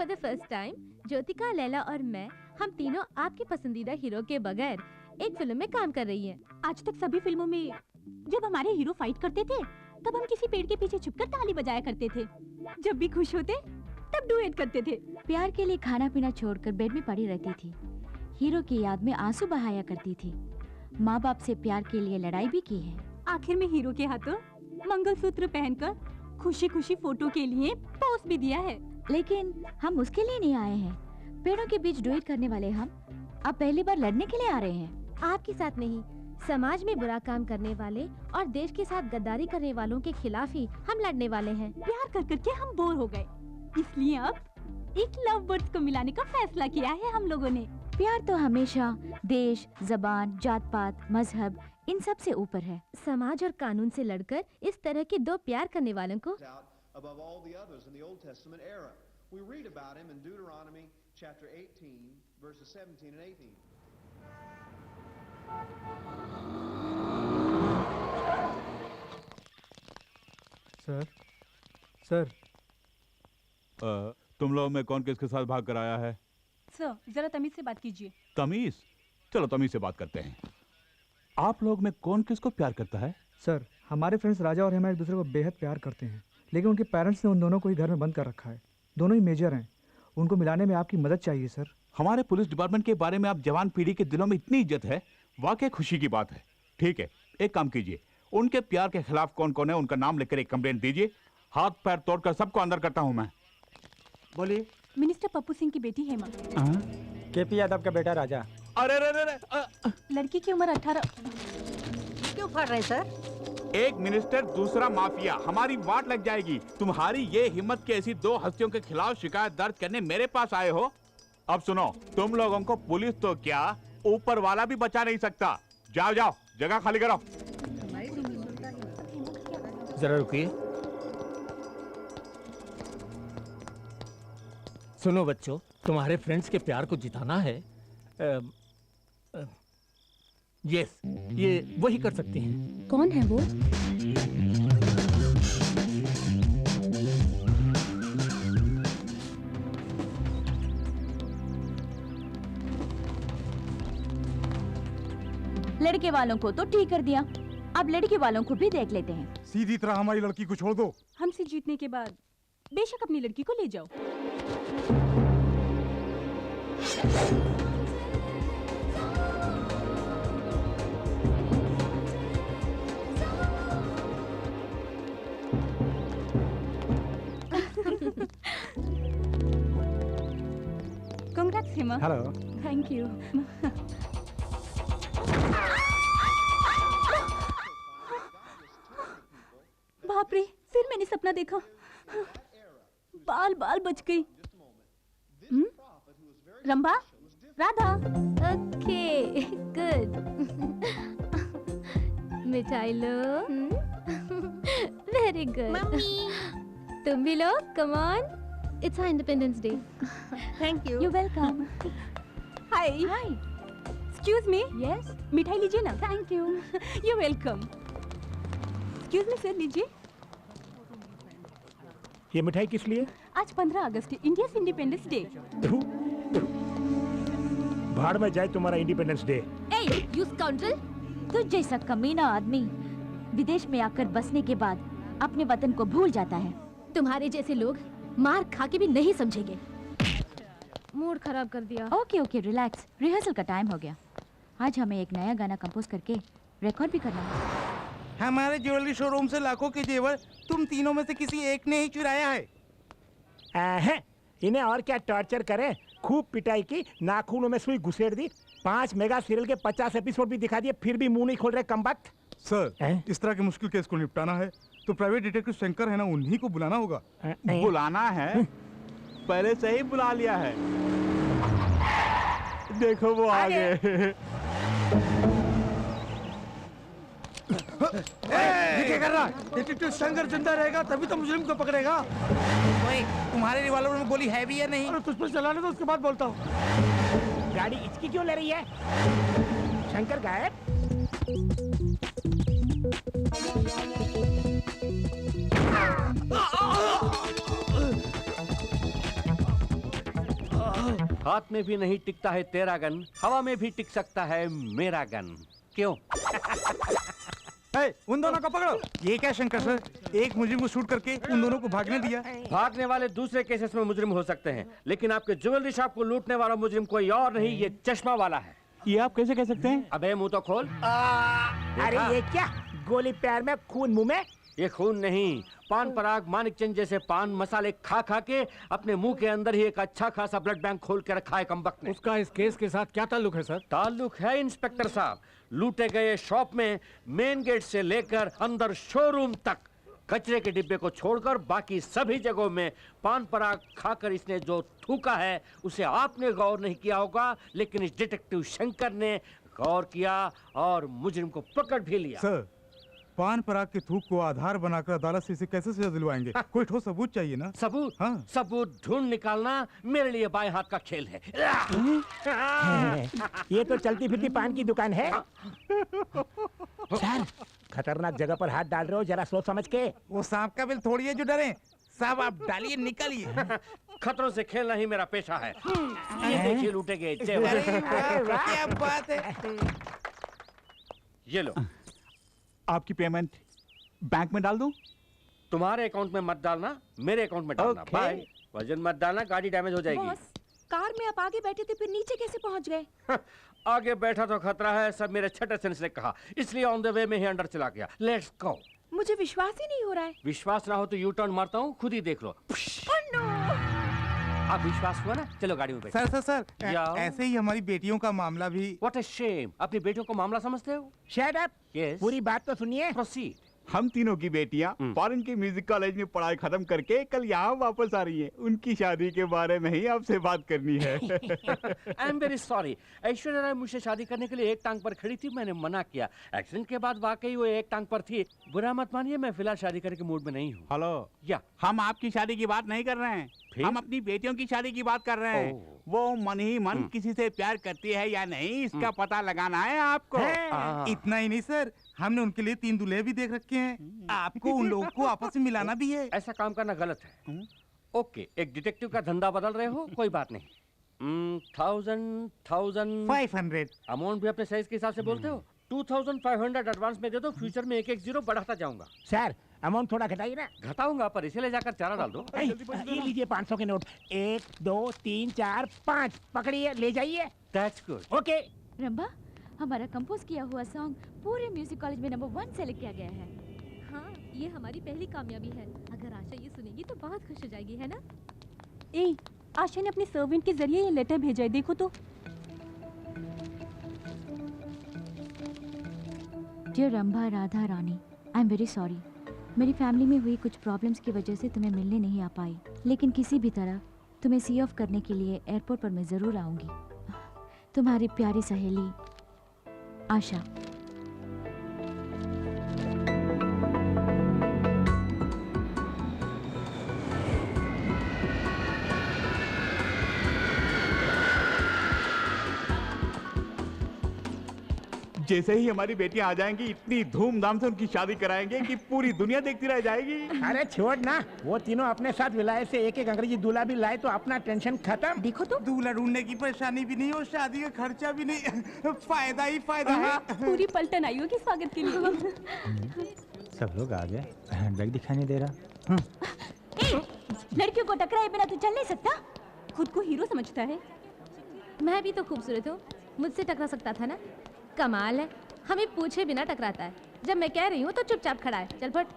The first time Jyothika, Laila और मैं, हम तीनों आपके पसंदीदा हीरो के बगैर एक फिल्म में काम कर रही हैं। आज तक सभी फिल्मों में जब हमारे हीरो फाइट करते थे तब हम किसी पेड़ के पीछे छुपकर ताली बजाया करते थे। जब भी खुश होते तब डुएट करते थे। प्यार के लिए खाना पीना छोड़कर बेड में पड़ी रहती थी। हीरो की याद में आंसू बहाया करती थी। माँ बाप से प्यार के लिए लड़ाई भी की है। आखिर में हीरो के हाथों मंगलसूत्र पहनकर खुशी खुशी फोटो के लिए पोस्ट भी दिया है। लेकिन हम उसके लिए नहीं आए हैं। पेड़ों के बीच डुएट करने वाले हम अब पहली बार लड़ने के लिए आ रहे हैं। आपके साथ नहीं, समाज में बुरा काम करने वाले और देश के साथ गद्दारी करने वालों के खिलाफ ही हम लड़ने वाले हैं। प्यार कर करके हम बोर हो गए, इसलिए अब एक लव बर्ड्स को मिलाने का फैसला किया है हम लोगों ने। प्यार तो हमेशा देश, जबान, जात पात, मजहब इन सब से ऊपर है। समाज और कानून से लड़कर इस तरह के दो प्यार करने वालों को above all the others in the Old Testament era. We read about him in Deuteronomy chapter 18 verses 17 and 18. Sir तुम लोग में कौन किसके साथ भाग कर आया है? सर जरा तमीज से बात कीजिए। तमीज? चलो तमीज से बात करते हैं। आप लोग में कौन किसको प्यार करता है? सर हमारे फ्रेंड्स राजा और हेमा एक दूसरे को बेहद प्यार करते हैं, लेकिन उनके पेरेंट्स ने उन दोनों को ही घर में बंद कर रखा है। दोनों ही मेजर हैं, उनको मिलाने में आपकी मदद चाहिए सर। हमारे पुलिस डिपार्टमेंट के बारे में आप जवान पीढ़ी के दिलों में इतनी इज्जत है, वाकई खुशी की बात है। ठीक है, एक काम कीजिए, उनके प्यार के खिलाफ कौन कौन है उनका नाम लेकर एक कंप्लेंट दीजिए। हाथ पैर तोड़कर सबको अंदर करता हूं मैं। बोलिए। मिनिस्टर पप्पू सिंह की बेटी हेमा। केपी यादव का बेटा राजा। अरे रे रे रे, लड़की की उम्र 18। क्यों फाड़ रहे सर? एक मिनिस्टर दूसरा माफिया, हमारी वाट लग जाएगी। तुम्हारी ये हिम्मत कि ऐसी दो हस्तियों के खिलाफ शिकायत दर्ज करने मेरे पास आए हो? अब सुनो, तुम लोगों को पुलिस तो क्या ऊपर वाला भी बचा नहीं सकता। जाओ जाओ, जगह खाली करो। जरा रुकिए। सुनो बच्चों, तुम्हारे फ्रेंड्स के प्यार को जिताना है। यस, ये वही कर सकती हैं। कौन है वो? लड़के वालों को तो ठीक कर दिया, अब लड़की वालों को भी देख लेते हैं। सीधी तरह हमारी लड़की को छोड़ दो। हमसे जीतने के बाद बेशक अपनी लड़की को ले जाओ। Congrats, Hema. Hello. Thank you. बाप रे, फिर मैंने सपना देखा। बाल बाल बच गई। रंभा, राधा। Okay, good. मिठाई लो। Very good. तुम भी लो, come on. It's independence day. Thank you. You welcome. Hi. Hi. Excuse me. Yes. मिठाई लीजिए ना। Thank you. You welcome. Excuse me sir, लीजिए। ये मिठाई किस लिए? आज 15 अगस्त है, इंडिया इंडिपेंडेंस डे। भाड़ में जाए तुम्हारा independence day. A, you scoundrel! तुझ जैसा कमीना आदमी विदेश में आकर बसने के बाद अपने वतन को भूल जाता है। तुम्हारे जैसे लोग मार खा के भी नहीं समझेंगे। मूड खराब कर दिया। Okay okay, relax. रिहर्सल का टाइम हो गया। आज हमें एक नया गाना कंपोज करके रिकॉर्ड भी करना है। हमारे ज्वेलरी शोरूम से लाखों के जेवर तुम तीनों में से किसी एक ने ही चुराया है। इन्हें और क्या टॉर्चर करें? खूब पिटाई की, नाखूनों में सुई घुसेड़ दी, 5 मेगा सीरियल के 50 एपिसोड भी दिखा दिए, फिर भी मुंह नहीं खोल रहे कमबख्त। सर इस तरह के मुश्किल केस को निपटाना है तो प्राइवेट डिटेक्टिव शंकर है ना, उन्हीं को बुलाना होगा। बुलाना है? पहले से ही बुला लिया है। देखो वो आ गए। क्या कर रहा? डिटेक्टिव शंकर जिंदा रहेगा तभी तो मुजरिम को पकड़ेगा। ओए, तुम्हारे रिवॉल्वर में गोली है भी या नहीं? तुझ पर चलाने दो, उसके बाद बोलता हूँ। गाड़ी इसकी क्यों ले रही है? शंकर गायब। हाथ में भी नहीं टिकता है तेरा गन, हवा में भी टिक सकता है मेरा गन। क्यों? उन दोनों को पकड़ो। ये क्या शंकर सर, एक मुजरिम को शूट करके उन दोनों को भागने दिया? भागने वाले दूसरे केसेस में मुजरिम हो सकते हैं, लेकिन आपके ज्वेलरी शॉप को लूटने वाला मुजरिम कोई और नहीं, ये चश्मा वाला है। ये आप कैसे कह सकते हैं? अबे मुंह तो खोल। अरे ये क्या, गोली पैर में खून मुंह में? ये खून नहीं, पान पराग मानिक चंद जैसे पान मसाले खा खा के अपने मुंह के अंदर ही एक अच्छा खासा ब्लड बैंक खोल के रखा है कमबख्त ने। उसका इस केस के साथ क्या ताल्लुक है सर? ताल्लुक है इंस्पेक्टर साहब, लूटे गए शॉप में मेन गेट से लेकर अंदर शोरूम तक कचरे के डिब्बे को छोड़कर बाकी सभी जगहों में पान पराग खाकर इसने जो थूका है उसे आपने गौर नहीं किया होगा, लेकिन इस डिटेक्टिव शंकर ने गौर किया और मुजरिम को पकड़ भी लिया। सर, पान पराग के थूक को आधार बनाकर अदालत से इसे कैसे सजा दिलवाएंगे? कोई ठोस सबूत चाहिए ना। सबूत? हाँ। सबूत ढूंढ निकालना मेरे लिए बाएं हाथ का खेल है। ये तो चलती फिरती पान की दुकान है। सर, खतरनाक जगह पर हाथ डाल रहे हो, जरा सोच समझ के। वो सांप का बिल थोड़ी है जो डरे। साहब आप डालिए, निकालिए। खतरों से खेलना ही मेरा पेशा है। ये देखिए लूटे गए जेवर। क्या बात है। ये लो। आपकी पेमेंट बैंक में डाल दूं? तुम्हारे अकाउंट में मत डालना, मेरे अकाउंट में डालना। बाय। वजन मत डालना, गाड़ी डैमेज हो जाएगी। बॉस, कार में आप आगे बैठे थे, फिर नीचे कैसे पहुंच गए? आगे बैठा तो खतरा है, सब मेरे छठे सेंस ने कहा, इसलिए ऑन द वे में ही अंदर चला गया। Let's go. मुझे विश्वास ही नहीं हो रहा है। विश्वास ना हो तो यू टर्न मारता हूँ, खुद ही देख लो। अब विश्वास हुआ ना, चलो गाड़ी में बैठो। सर सर सर, ऐसे ही हमारी बेटियों का मामला भी। व्हाट अ शेम, अपनी बेटियों को मामला समझते हो? Shut up. यस, पूरी बात तो सुनिए। प्रोसीड। हम तीनों की बेटियां फॉरेन के म्यूजिक कॉलेज में पढ़ाई खत्म करके कल यहाँ वापस आ रही हैं। उनकी शादी के बारे में ही आपसे बात करनी है। I am very sorry, Aishwarya Rai मुझसे शादी करने के लिए एक टांग पर खड़ी थी, मैंने मना किया। एक्सीडेंट के बाद वाकई वो एक टांग पर थी। बुरा मत मानिए, मैं फिलहाल शादी करने के मूड में नहीं हूँ। हेलो, या हम आपकी शादी की बात नहीं कर रहे हैं, हम अपनी बेटियों की शादी की बात कर रहे हैं। वो मन ही मन किसी से प्यार करती है या नहीं, इसका पता लगाना है आपको। इतना ही नहीं सर, हमने उनके लिए 3 दूल्हे भी देख रखे हैं। आपको उन लोगों को आपस में मिलाना भी है। ऐसा काम करना गलत है। ओके, एक डिटेक्टिव का धंधा बदल रहे हो, कोई बात नहीं। 500 अमाउंट भी अपने साइज के हिसाब से बोलते हो। 2500 एडवांस में दे दो, फ्यूचर में एक 0 बढ़ाता जाऊंगा। सर, अमाउंट थोड़ा घटाइए ना। घटाऊंगा, पर इसे ले जाकर चारा डाल दो। ये लीजिए 500 के नोट। 1 2 3 4 5 पकड़िए, ले जाइए। That's good. ओके। रंभा, हमारा कंपोज किया हुआ सॉन्ग पूरे म्यूजिक कॉलेज में नंबर 1 सेलेक्ट किया गया है। हाँ, ये हमारी पहली कामयाबी है। अगर आशा ये सुनेगी तो बहुत खुश हो जाएगी, है ना? ए, आशा ने अपने सर्वेंट के जरिए ये लेटर भेजा है, देखो तो। Dear Rambha Radha Rani, I am very sorry. मेरी फैमिली में हुई कुछ प्रॉब्लम्स की वजह से तुम्हें मिलने नहीं आ पाई, लेकिन किसी भी तरह तुम्हें सी ऑफ करने के लिए एयरपोर्ट पर मैं ज़रूर आऊँगी। तुम्हारी प्यारी सहेली आशा। जैसे ही हमारी बेटियां आ जाएंगी, इतनी धूमधाम से उनकी शादी कराएंगे कि पूरी दुनिया देखती रह जाएगी। अरे छोड़ ना, वो तीनों अपने साथ विलायत से एक अंग्रेजी दूल्हा भी लाए तो अपना टेंशन खत्म। देखो तो, दूल्हा ढूंढने की परेशानी भी नहीं और शादी का खर्चा भी नहीं। फायदा ही फायदा है। पूरी पलटन आई होगी स्वागत के लिए। सब लोग आ गए, हैंडबैग दिखाई नहीं दे रहा। लड़कियों को टकराए बिना तू चल नहीं सकता। खुद को हीरो समझता है। मैं भी तो खूबसूरत हूँ, मुझसे टकरा सकता था ना। कमाल है, हमें पूछे बिना टकराता है। जब मैं कह रही हूँ तो चुपचाप खड़ा है। चल फट।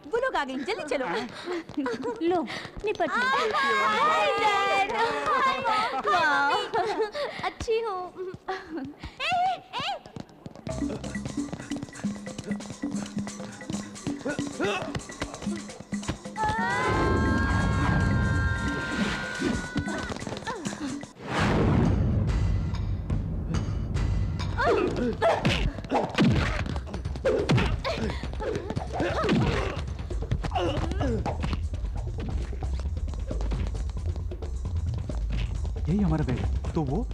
वो लोग आ गए, जल्दी चलो। लो निपट। अच्छी हूँ। यही हमारा बैग है। तो वो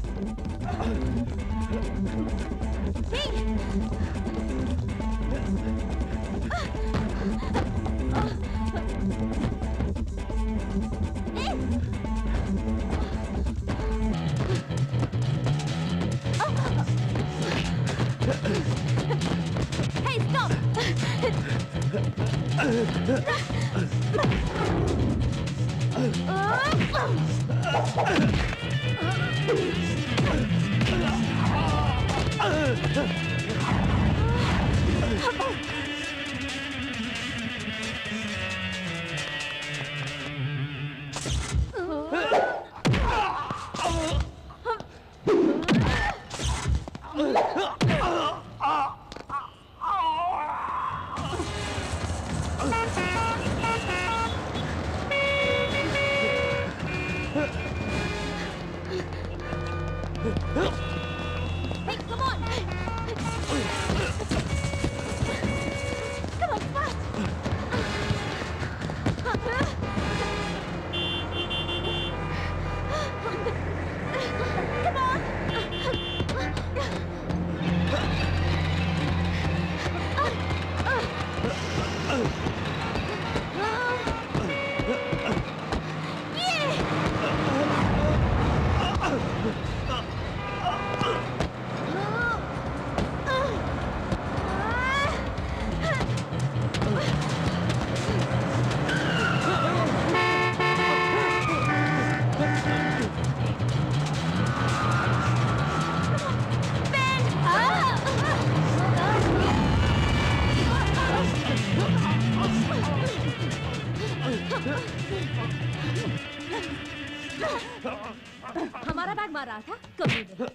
हमारा बैग मार रहा था कभी नहीं।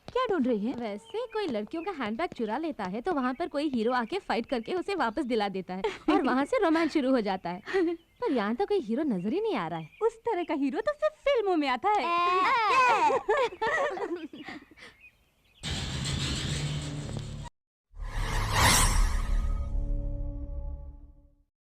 क्या ढूंढ रही है? वैसे कोई लड़कियों का हैंडबैग चुरा लेता है तो वहाँ पर कोई हीरो आके फाइट करके उसे वापस दिला देता है और वहाँ से रोमांस शुरू हो जाता है। पर यहाँ तो कोई हीरो नजर ही नहीं आ रहा है। उस तरह का हीरो तो सिर्फ फिल्मों में आता है।